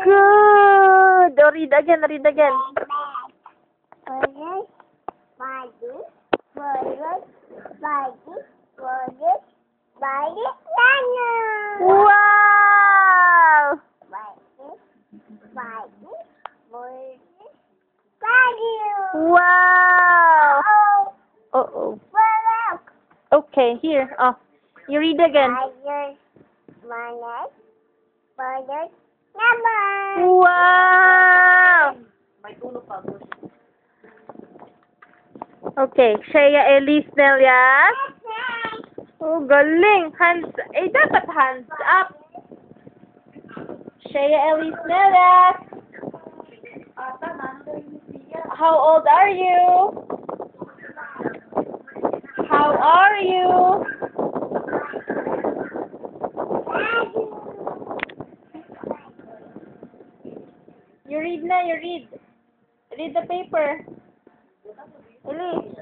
Good. Oh, read again, read again. Wow! Wow! Uh-oh. Okay, here. Oh, you read again. Wow! Okay, Shea Elise Nelias. Oh, galing. Hands, dapat hands up. Shea Elise Nelias. How old are you? How are you? You read na, you read. Read the paper. Elise.